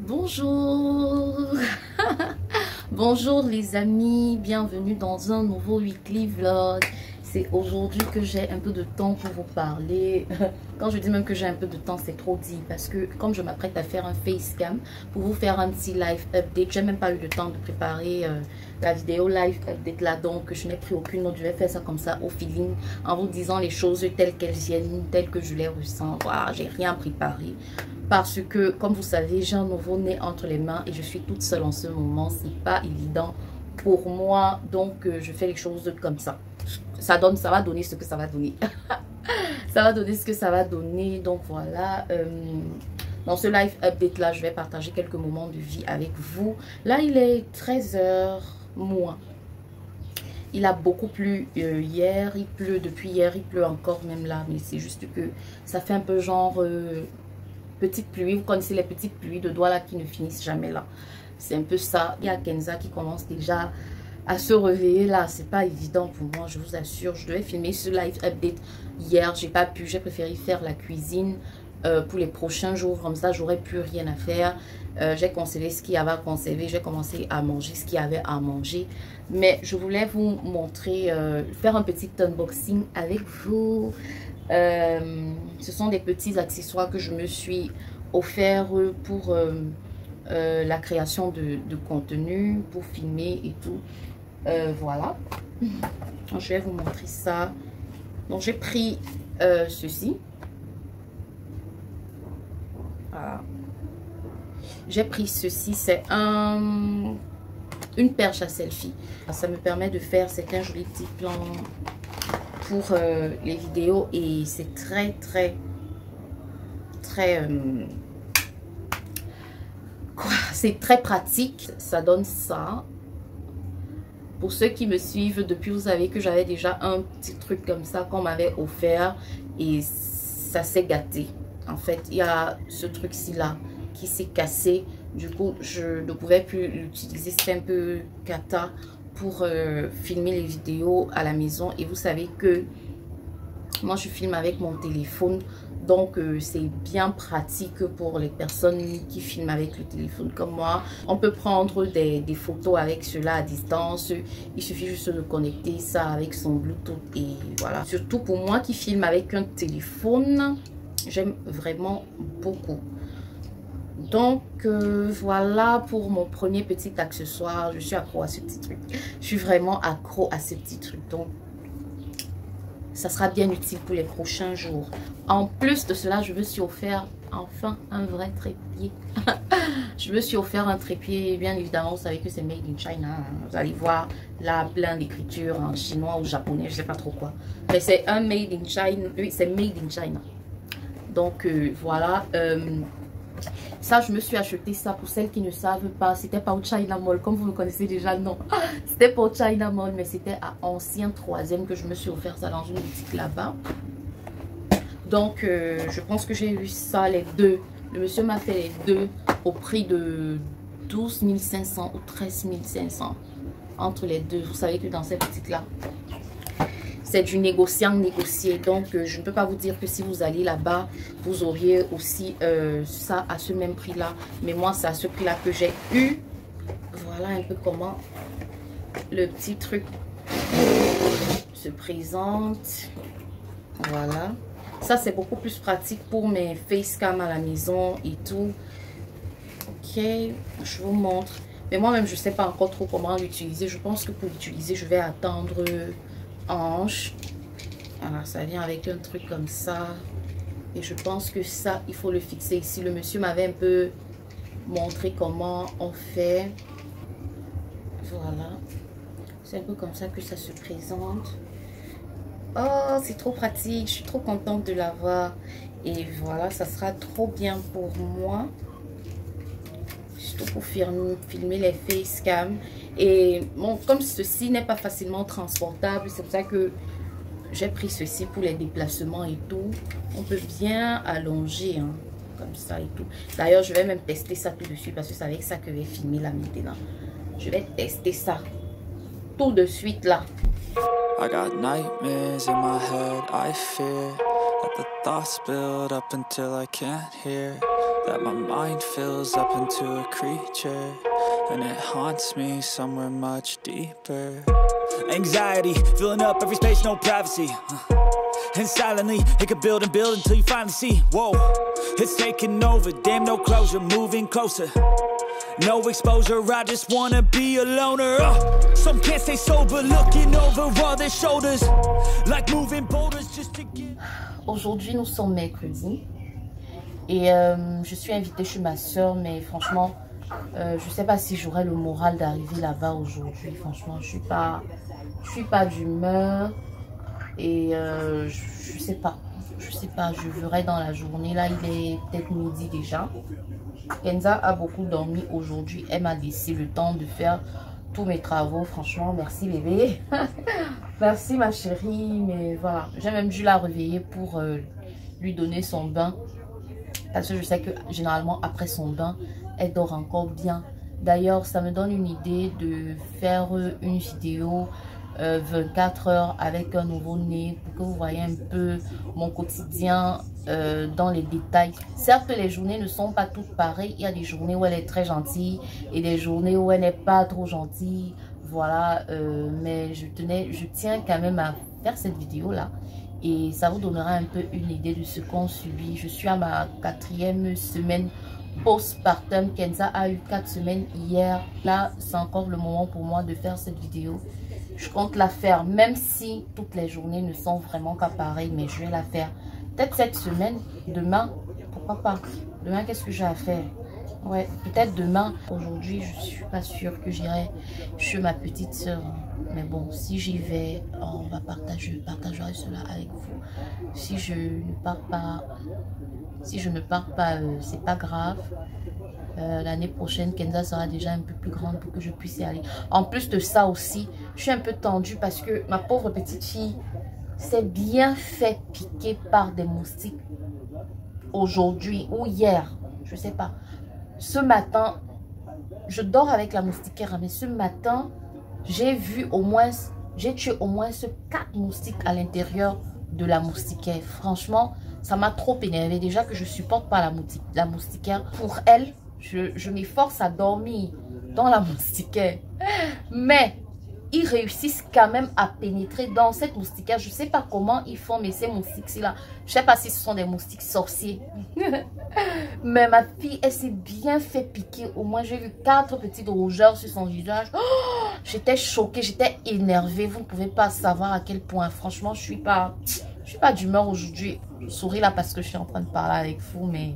Bonjour. Bonjour les amis, bienvenue dans un nouveau weekly vlog. C'est aujourd'hui que j'ai un peu de temps pour vous parler. Quand je dis même que j'ai un peu de temps, c'est trop dit. Parce que comme je m'apprête à faire un facecam pour vous faire un petit live update, j'ai même pas eu le temps de préparer la vidéo live update là. Donc je n'ai pris aucune autre. Je vais faire ça comme ça au feeling, en vous disant les choses telles qu'elles viennent, telles que je les ressens. Voilà, j'ai rien préparé. Parce que, comme vous savez, j'ai un nouveau-né entre les mains et je suis toute seule en ce moment. C'est pas évident pour moi. Donc, je fais les choses comme ça. Ça va donner ce que ça va donner. Ça va donner ce que ça va donner. Donc, voilà. Dans ce live update là, je vais partager quelques moments de vie avec vous. Là, il est 13h moins. Il a beaucoup plu hier. Il pleut depuis hier. Il pleut encore même là. Mais c'est juste que ça fait un peu genre... petite pluie, vous connaissez les petites pluies de doigts là qui ne finissent jamais là. C'est un peu ça. Il y a Kenza qui commence déjà à se réveiller là. C'est pas évident pour moi, je vous assure. Je devais filmer ce live update hier. J'ai pas pu. J'ai préféré faire la cuisine pour les prochains jours. Comme ça, j'aurais plus rien à faire. J'ai conservé ce qu'il y avait à conserver. J'ai commencé à manger ce qu'il y avait à manger. Mais je voulais vous montrer, faire un petit unboxing avec vous. Ce sont des petits accessoires que je me suis offert pour la création de contenu, pour filmer et tout. Voilà. Donc, je vais vous montrer ça. Donc j'ai pris ceci. Voilà. J'ai pris ceci. C'est une perche à selfie. Ça me permet de faire certains jolis petits plans pour les vidéos et c'est très c'est très pratique. Ça donne ça. Pour ceux qui me suivent depuis, vous savez que j'avais déjà un petit truc comme ça qu'on m'avait offert et ça s'est gâté. En fait, il y a ce truc-ci là qui s'est cassé. Du coup, je ne pouvais plus l'utiliser. C'était un peu cata pour filmer les vidéos à la maison. Et vous savez que moi, je filme avec mon téléphone. Donc, c'est bien pratique pour les personnes qui filment avec le téléphone comme moi. On peut prendre des photos avec cela à distance. Il suffit juste de connecter ça avec son Bluetooth. Et voilà. Surtout pour moi qui filme avec un téléphone, j'aime vraiment beaucoup. Donc, voilà pour mon premier petit accessoire. Je suis accro à ce petit truc. Je suis vraiment accro à ce petit truc. Donc, ça sera bien utile pour les prochains jours. En plus de cela, je me suis offert enfin un vrai trépied. Je me suis offert un trépied. Bien évidemment, vous savez que c'est made in China. Vous allez voir là plein d'écriture en chinois ou japonais, je ne sais pas trop quoi. Mais c'est un made in China. Oui, c'est made in China. Donc, voilà. Ça, je me suis acheté ça pour celles qui ne savent pas. C'était pas au China Mall, comme vous le connaissez déjà, non. C'était pas au China Mall, mais c'était à Ancien 3e que je me suis offert ça dans une boutique là-bas. Donc, je pense que j'ai eu ça, les deux. Le monsieur m'a fait les deux au prix de 12 500 ou 13 500. Entre les deux, vous savez que dans cette boutique-là, c'est du négociant négocié. Donc, je ne peux pas vous dire que si vous allez là-bas, vous auriez aussi ça à ce même prix-là. Mais moi, c'est à ce prix-là que j'ai eu. Voilà un peu comment le petit truc se présente. Voilà. Ça, c'est beaucoup plus pratique pour mes facecam à la maison et tout. Ok, je vous montre. Mais moi-même, je ne sais pas encore trop comment l'utiliser. Je pense que pour l'utiliser, je vais attendre... hanche. Alors ça vient avec un truc comme ça et je pense que ça il faut le fixer ici. Le monsieur m'avait un peu montré comment on fait. Voilà, c'est un peu comme ça que ça se présente. Oh, c'est trop pratique, je suis trop contente de l'avoir et voilà, ça sera trop bien pour moi, surtout pour filmer les facecam. Et bon, comme ceci n'est pas facilement transportable, c'est pour ça que j'ai pris ceci pour les déplacements et tout. On peut bien allonger, hein, comme ça et tout. D'ailleurs, je vais même tester ça tout de suite parce que c'est avec ça que je vais filmer là maintenant. Je vais tester ça tout de suite là. I got nightmares in my head, I fear that the thoughts build up until I can't hear. that my mind fills up into a creature, and it haunts me somewhere much deeper. Anxiety, filling up every space, no privacy. And silently, it could build and build until you finally see, whoa, it's taking over, damn no closure, moving closer. No exposure, I just wanna be a loner. Some can't stay sober, looking over all their shoulders, like moving boulders just to get... Aujourd'hui, nous sommes mercredi. Et je suis invitée chez ma soeur, mais franchement, je sais pas si j'aurai le moral d'arriver là-bas aujourd'hui. Franchement, je suis pas d'humeur. Et je sais pas, je verrai dans la journée. Là, il est peut-être midi déjà. Kenza a beaucoup dormi aujourd'hui. Elle m'a laissé le temps de faire tous mes travaux. Franchement, merci bébé. Merci ma chérie. Mais voilà, j'ai même dû la réveiller pour lui donner son bain. Parce que je sais que généralement après son bain, elle dort encore bien. D'ailleurs, ça me donne une idée de faire une vidéo 24 heures avec un nouveau-né pour que vous voyez un peu mon quotidien dans les détails. Certes, les journées ne sont pas toutes pareilles. Il y a des journées où elle est très gentille et des journées où elle n'est pas trop gentille. Voilà, mais je tiens quand même à faire cette vidéo là. Et ça vous donnera un peu une idée de ce qu'on subit. Je suis à ma 4e semaine postpartum. Kenza a eu 4 semaines hier. Là, c'est encore le moment pour moi de faire cette vidéo. Je compte la faire, même si toutes les journées ne sont vraiment pas pareilles. Mais je vais la faire. Peut-être cette semaine, demain, pourquoi pas. Demain, qu'est-ce que j'ai à faire? Ouais, peut-être demain. Aujourd'hui, je suis pas sûre que j'irai chez ma petite soeur. Mais bon, si j'y vais, on va partager, je partagerai cela avec vous. Si je ne pars pas, c'est pas grave. L'année prochaine, Kenza sera déjà un peu plus grande pour que je puisse y aller. En plus de ça aussi, je suis un peu tendue parce que ma pauvre petite fille s'est bien fait piquer par des moustiques aujourd'hui ou hier, je sais pas. Ce matin, je dors avec la moustiquaire, mais ce matin, j'ai tué au moins 4 moustiques à l'intérieur de la moustiquaire. Franchement, ça m'a trop énervé. Déjà que je supporte pas la moustiquaire. Pour elle, je m'efforce à dormir dans la moustiquaire. Mais ils réussissent quand même à pénétrer dans cette moustiquaire. Je sais pas comment ils font, mais ces moustiques-là, je sais pas si ce sont des moustiques sorciers. Mais ma fille, elle s'est bien fait piquer. Au moins, j'ai vu 4 petites rougeurs sur son visage. Oh, j'étais choquée, j'étais énervée. Vous ne pouvez pas savoir à quel point. Franchement, je suis pas d'humeur aujourd'hui. Je souris là parce que je suis en train de parler avec vous, mais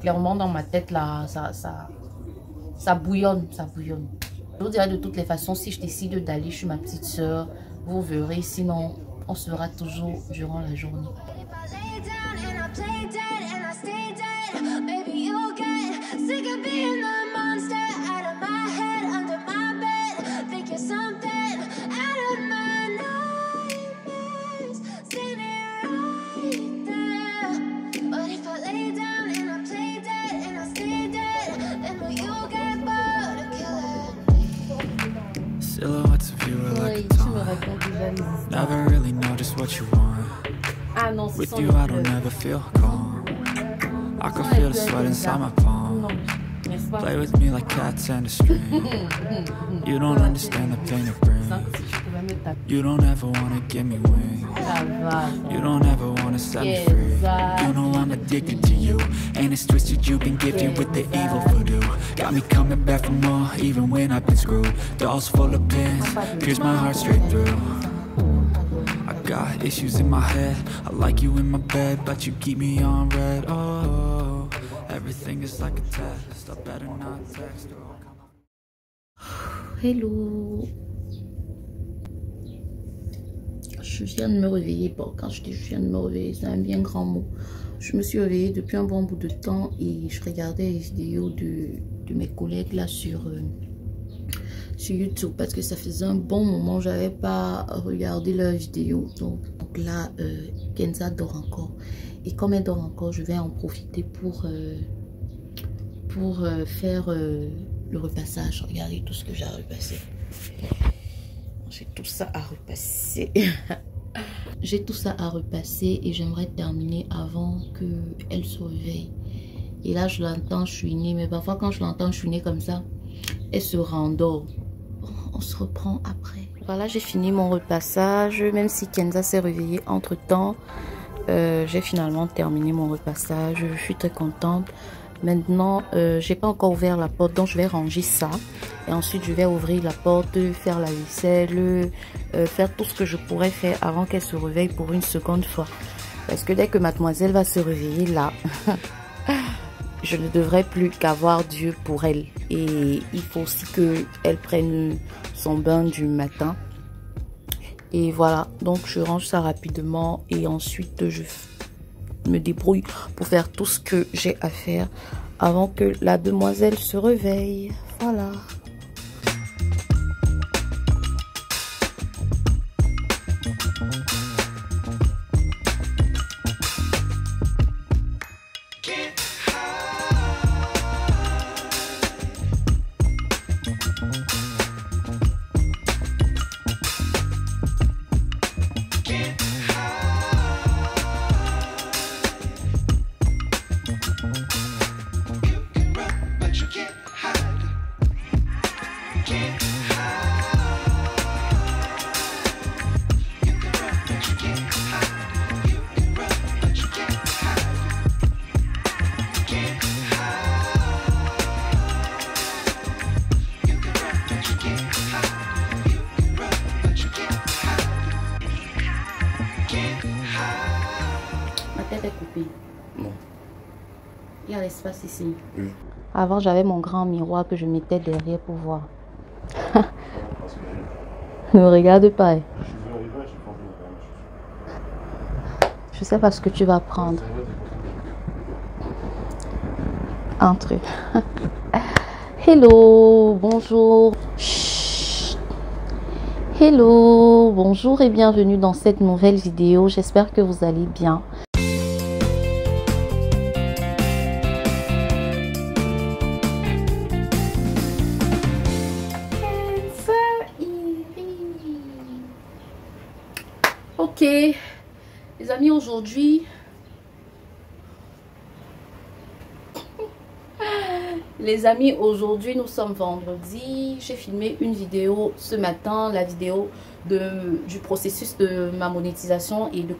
clairement dans ma tête là, ça bouillonne, ça bouillonne. Je vous dirai de toutes les façons, si je décide d'aller chez ma petite soeur, vous verrez. Sinon, on se verra toujours durant la journée. Silhouettes of you are like a taunt. Never really know just what you want. With you I don't ever feel calm. I can feel the sweat inside my palm. Play with me like cats and a string. You don't understand the pain it brings. You don't ever wanna give me wings. You don't ever wanna set me free. You know I'm addicted to you, and it's twisted. You've been gifted with the evil voodoo. Got me coming back for more, even when I've been screwed. Dolls full of pins, pierce my heart straight through. I got issues in my head. I like you in my bed, but you keep me on red. Oh, everything is like a test. I better not text or Hello. Je viens de me réveiller. Bon, quand je dis je viens de me réveiller, c'est un bien grand mot. Je me suis réveillée depuis un bon bout de temps et je regardais les vidéos de mes collègues là sur YouTube parce que ça faisait un bon moment que j'avais pas regardé leurs vidéos. Donc là, Kenza dort encore. Et comme elle dort encore, je vais en profiter pour faire le repassage. Regardez tout ce que j'ai à repasser. J'ai tout ça à repasser. J'ai tout ça à repasser et j'aimerais terminer avant qu'elle se réveille. Et là, je l'entends chouiner. Mais parfois, quand je l'entends chouiner comme ça, elle se rendort. On se reprend après. Voilà, j'ai fini mon repassage. Même si Kenza s'est réveillée entre-temps, j'ai finalement terminé mon repassage. Je suis très contente. Maintenant, j'ai pas encore ouvert la porte, donc je vais ranger ça. Et ensuite, je vais ouvrir la porte, faire la vaisselle, faire tout ce que je pourrais faire avant qu'elle se réveille pour une seconde fois. Parce que dès que mademoiselle va se réveiller là, je ne devrais plus qu'avoir Dieu pour elle. Et il faut aussi qu'elle prenne son bain du matin. Et voilà, donc je range ça rapidement et ensuite je me débrouille pour faire tout ce que j'ai à faire avant que la demoiselle se réveille. Voilà. Il y a l'espace ici. Oui. Avant, j'avais mon grand miroir que je mettais derrière pour voir. Ne regarde pas. Je sais pas ce que tu vas prendre. Entre. Hello, bonjour. Chut. Hello, bonjour et bienvenue dans cette nouvelle vidéo. J'espère que vous allez bien. Ok, les amis, aujourd'hui, nous sommes vendredi. J'ai filmé une vidéo ce matin, la vidéo du processus de ma monétisation et de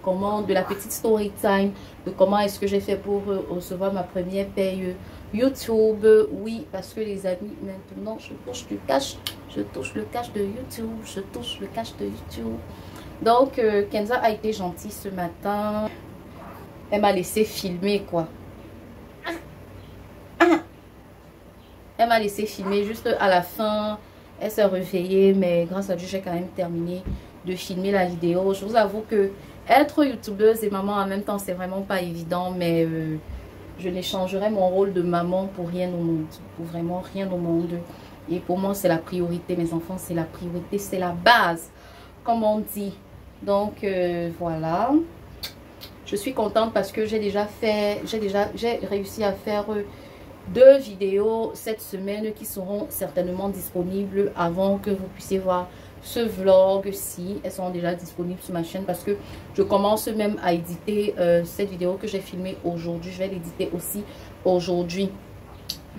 la petite story time, de comment est-ce que j'ai fait pour recevoir ma première paye YouTube. Oui, parce que les amis, maintenant je touche le cash de YouTube, Donc, Kenza a été gentille ce matin. Elle m'a laissé filmer, quoi. Elle m'a laissé filmer juste à la fin. Elle s'est réveillée, mais grâce à Dieu, j'ai quand même terminé de filmer la vidéo. Je vous avoue que être youtubeuse et maman en même temps, c'est vraiment pas évident. Mais je n'échangerai mon rôle de maman pour rien au monde. Pour vraiment rien au monde. Et pour moi, c'est la priorité. Mes enfants, c'est la priorité. C'est la base, comme on dit. Donc voilà, je suis contente parce que j'ai réussi à faire 2 vidéos cette semaine qui seront certainement disponibles avant que vous puissiez voir ce vlog-ci. Elles seront déjà disponibles sur ma chaîne parce que je commence même à éditer cette vidéo que j'ai filmée aujourd'hui. Je vais l'éditer aussi aujourd'hui.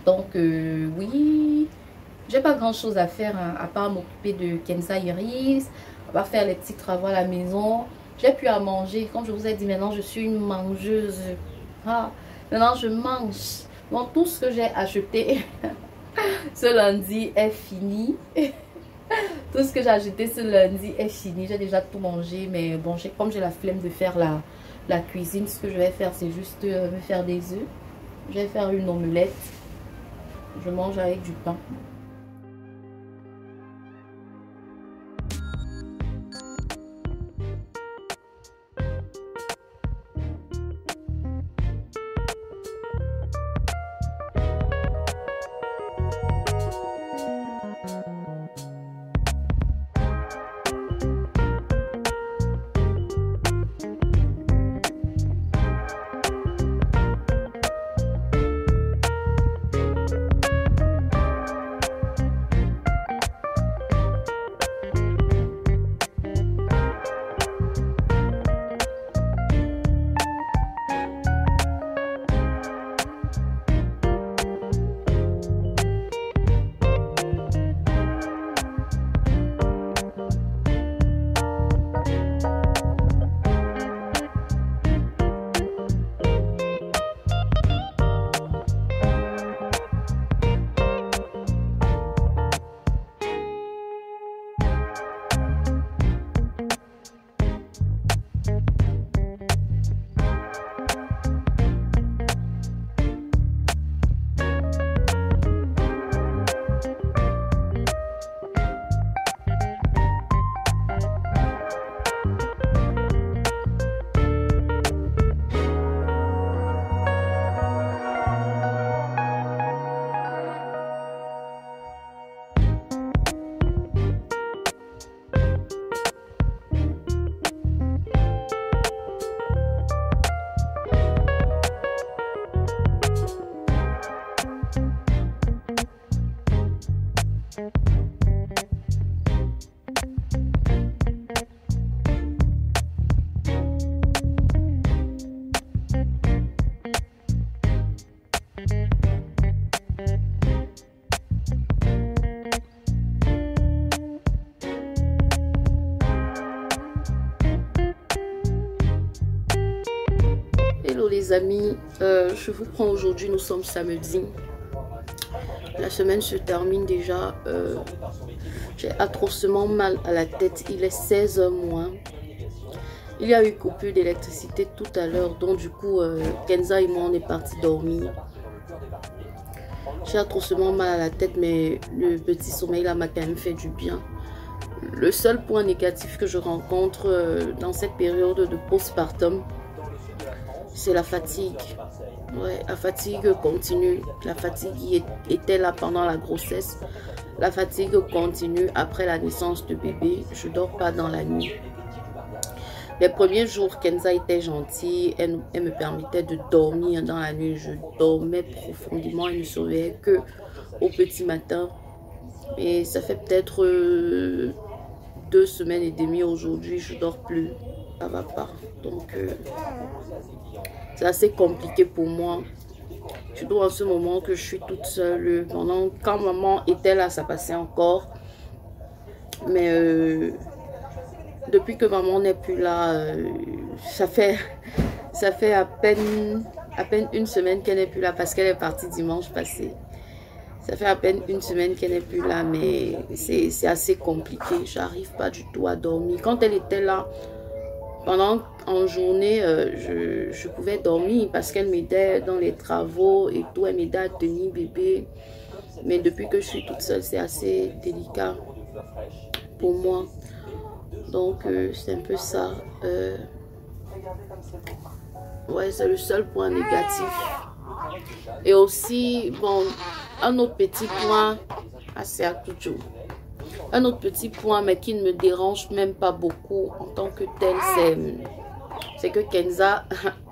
Donc oui, j'ai pas grand chose à faire hein, à part m'occuper de Kenza Iris. On va faire les petits travaux à la maison. J'ai plus à manger. Comme je vous ai dit, maintenant je suis une mangeuse. Ah, maintenant je mange. Donc tout ce que j'ai acheté ce lundi est fini. Tout ce que j'ai acheté ce lundi est fini. J'ai déjà tout mangé. Mais bon, comme j'ai la flemme de faire la cuisine, ce que je vais faire, c'est juste me faire des œufs. Je vais faire une omelette. Je mange avec du pain. les amis, je vous prends aujourd'hui, nous sommes samedi. La semaine se termine déjà. J'ai atrocement mal à la tête. Il est 16 h moins. Il y a eu coupure d'électricité tout à l'heure. Donc du coup, Kenza et moi, on est partis dormir. J'ai atrocement mal à la tête, mais le petit sommeil là m'a quand même fait du bien. Le seul point négatif que je rencontre dans cette période de postpartum, c'est la fatigue. Ouais, la fatigue continue. La fatigue était là pendant la grossesse. La fatigue continue après la naissance de bébé. Je ne dors pas dans la nuit. Les premiers jours, Kenza était gentille. Elle me permettait de dormir dans la nuit. Je dormais profondément. Elle ne surveillait que au petit matin. Et ça fait peut-être 2 semaines et demie aujourd'hui. Je ne dors plus. Ça ne va pas. Donc, c'est assez compliqué pour moi. Surtout en ce moment que je suis toute seule. Quand maman était là, ça passait encore. Mais depuis que maman n'est plus là, ça fait à peine 1 semaine qu'elle n'est plus là parce qu'elle est partie dimanche passé. Ça fait à peine 1 semaine qu'elle n'est plus là, mais c'est assez compliqué. J'arrive pas du tout à dormir. Quand elle était là, en journée, je pouvais dormir parce qu'elle m'aidait dans les travaux et tout. Elle m'aidait à tenir bébé. Mais depuis que je suis toute seule, c'est assez délicat pour moi. Donc, c'est un peu ça. Ouais, c'est le seul point négatif. Et aussi, bon, un autre petit point, assez à tout jour. Un autre petit point, mais qui ne me dérange même pas beaucoup en tant que tel, c'est que Kenza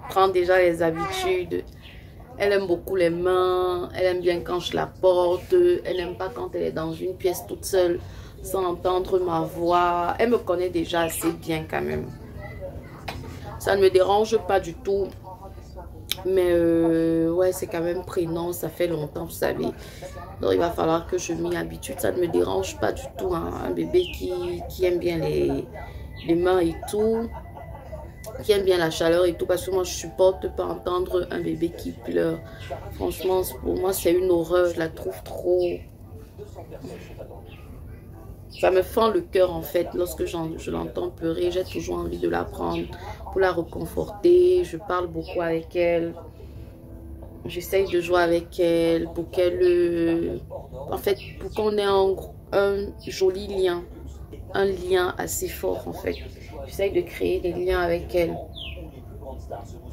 prend déjà les habitudes. Elle aime beaucoup les mains, elle aime bien quand je la porte, elle n'aime pas quand elle est dans une pièce toute seule sans entendre ma voix. Elle me connaît déjà assez bien quand même. Ça ne me dérange pas du tout. Mais ouais, c'est quand même prénom, ça fait longtemps, vous savez. Donc il va falloir que je m'y habitue. Ça ne me dérange pas du tout, hein. Un bébé qui aime bien les mains et tout, qui aime bien la chaleur et tout, parce que moi je supporte pas entendre un bébé qui pleure. Franchement, pour moi c'est une horreur, je la trouve trop... Ça me fend le cœur en fait. Lorsque je l'entends pleurer, j'ai toujours envie de la prendre pour la réconforter. Je parle beaucoup avec elle. J'essaye de jouer avec elle pour qu'elle... En fait, pour qu'on ait un joli lien. Un lien assez fort en fait. J'essaye de créer des liens avec elle.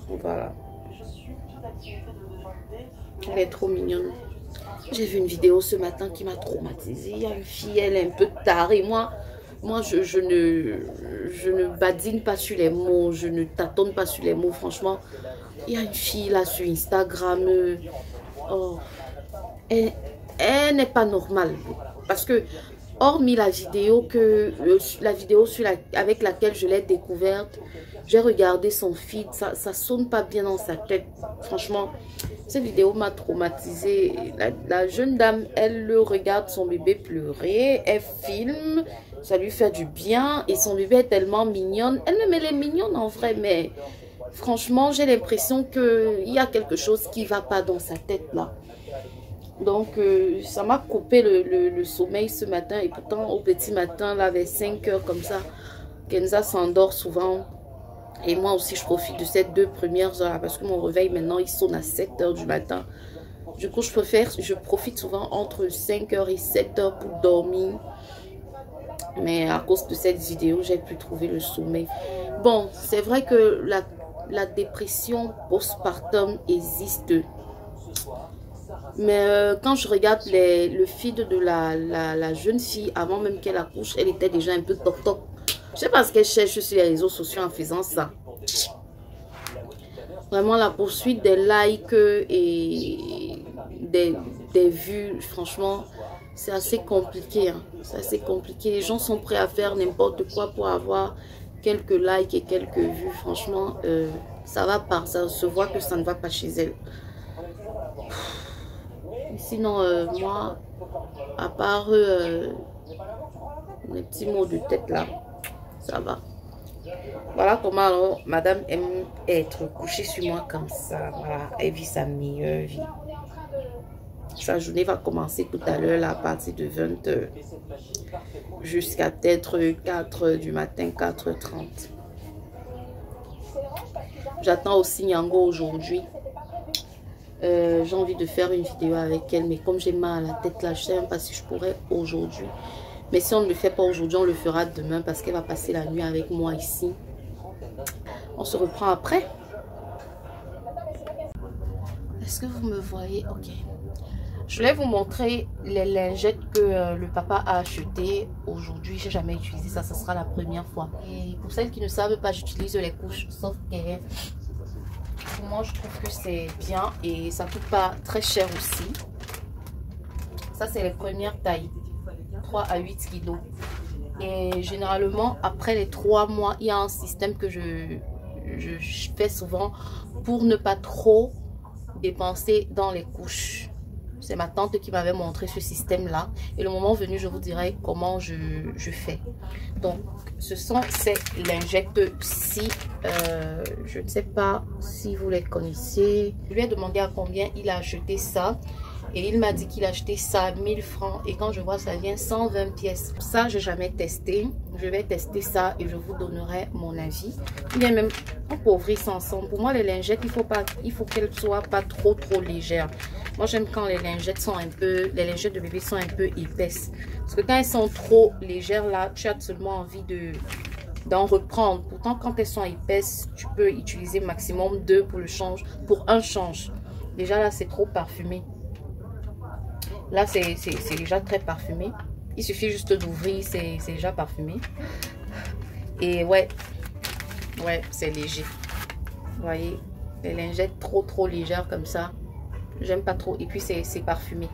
Voilà. Elle est trop mignonne. J'ai vu une vidéo ce matin qui m'a traumatisée. Il y a une fille, elle est un peu tarée. Moi je ne badine pas sur les mots. Je ne tâtonne pas sur les mots. Franchement, il y a une fille là sur Instagram. Oh, elle n'est pas normale. Parce que, hormis la vidéo, avec laquelle je l'ai découverte, j'ai regardé son feed, ça sonne pas bien dans sa tête. Franchement, cette vidéo m'a traumatisée. La jeune dame, elle regarde son bébé pleurer, elle filme, ça lui fait du bien. Et son bébé est tellement mignonne. Elle-même, elle est mignonne en vrai, mais franchement, j'ai l'impression qu'il y a quelque chose qui ne va pas dans sa tête là. Donc, ça m'a coupé le sommeil ce matin. Et pourtant, au petit matin, là, vers 5 h comme ça, Kenza s'endort souvent. Et moi aussi, je profite de ces 2 premières heures parce que mon réveil, maintenant, il sonne à 7 h du matin. Du coup, je profite souvent entre 5 h et 7 h pour dormir. Mais à cause de cette vidéo, j'ai pu trouver le sommeil. Bon, c'est vrai que la dépression postpartum existe. Mais quand je regarde le feed de la jeune fille, avant même qu'elle accouche, elle était déjà un peu toc-toc. Je sais pas ce qu'elle cherche sur les réseaux sociaux en faisant ça. Vraiment, la poursuite des likes et des vues, franchement, c'est assez compliqué. Hein. C'est assez compliqué. Les gens sont prêts à faire n'importe quoi pour avoir quelques likes et quelques vues. Franchement, ça va pas. Ça se voit que ça ne va pas chez elle. Sinon, moi, à part les petits maux de tête là, ça va. Voilà comment alors madame aime être couchée sur moi comme ça. Voilà, elle vit sa meilleure vie. Sa journée va commencer tout à l'heure à partir de 20h jusqu'à peut-être 4h du matin, 4h30. J'attends aussi Nyango aujourd'hui. J'ai envie de faire une vidéo avec elle, mais comme j'ai mal à la tête là, je ne sais même pas si je pourrais aujourd'hui. Mais si on ne le fait pas aujourd'hui, on le fera demain parce qu'elle va passer la nuit avec moi ici. On se reprend après. Est-ce que vous me voyez? Ok. Je vais vous montrer les lingettes que le papa a achetées aujourd'hui. J'ai jamais utilisé ça, ce sera la première fois. Et pour celles qui ne savent pas, j'utilise les couches Softcare. Pour moi, je trouve que c'est bien et ça coûte pas très cher aussi. Ça, c'est les premières tailles, 3 à 8 kilos. Et généralement, après les 3 mois, il y a un système que je fais souvent pour ne pas trop dépenser dans les couches. C'est ma tante qui m'avait montré ce système-là. Et le moment venu, je vous dirai comment je fais. Donc, ce sont ces lingettes-ci. Je ne sais pas si vous les connaissez. Je lui ai demandé à combien il a acheté ça. Et il m'a dit qu'il a acheté ça 1000 francs. Et quand je vois, ça vient 120 pièces. Ça, je n'ai jamais testé. Je vais tester ça et je vous donnerai mon avis. Il y a même un pauvre ensemble. Pour moi, les lingettes, il faut qu'elles soient pas trop légères. Moi, j'aime quand les lingettes sont un peu, les lingettes de bébé sont un peu épaisses. Parce que quand elles sont trop légères, là, tu as seulement envie d'en reprendre. Pourtant, quand elles sont épaisses, tu peux utiliser maximum 2 pour le change, pour un change. Déjà, là, c'est trop parfumé. Là, c'est déjà très parfumé. Il suffit juste d'ouvrir, c'est déjà parfumé. Et ouais, c'est léger. Vous voyez, les lingettes trop légères comme ça. J'aime pas trop. Et puis, c'est parfumé.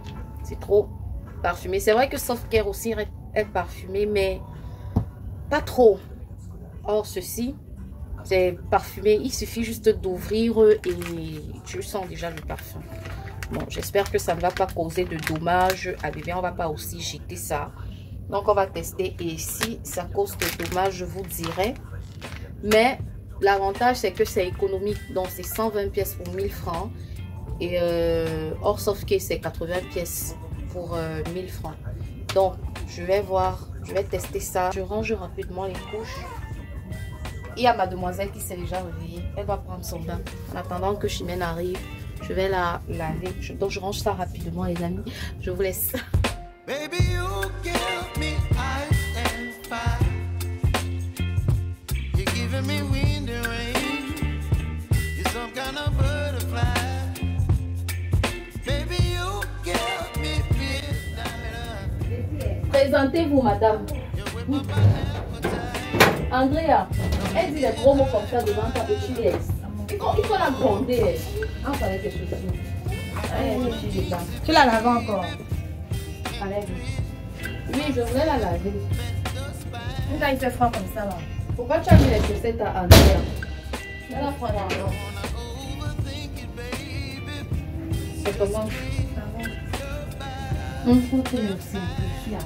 C'est trop parfumé. C'est vrai que Softcare aussi est parfumé, mais pas trop. Or, ceci, c'est parfumé. Il suffit juste d'ouvrir et tu sens déjà le parfum. Bon, j'espère que ça ne va pas causer de dommages à bébé. On va pas aussi jeter ça. Donc, on va tester. Et si ça cause de dommages, je vous dirai. Mais l'avantage, c'est que c'est économique. Donc, c'est 120 pièces pour 1000 francs. Et hors Softcare, c'est 80 pièces pour 1000 francs. Donc, je vais voir. Je vais tester ça. Je range rapidement les couches. Il y a mademoiselle qui s'est déjà réveillée. Elle va prendre son bain. En attendant que Chimène arrive, je vais la laver. Donc, je range ça rapidement, les amis. Je vous laisse. Baby, you give me ice and fire. You're giving me wind and rain. You're some kind of butterfly. Baby, you give me midnight. Présentez-vous, madame. Andrea, elle dit des gros mots comme ça devant ta petite ex. Il faut la gronder. On fallait quelque chose. Tu la laves encore? Allez. Oui, je voulais la laver. Pourquoi il fait froid comme ça là? Pourquoi tu as mis les chaussettes à Andrea? Je vais la prendre alors. C'est comment? On faut que aussi. Je suis à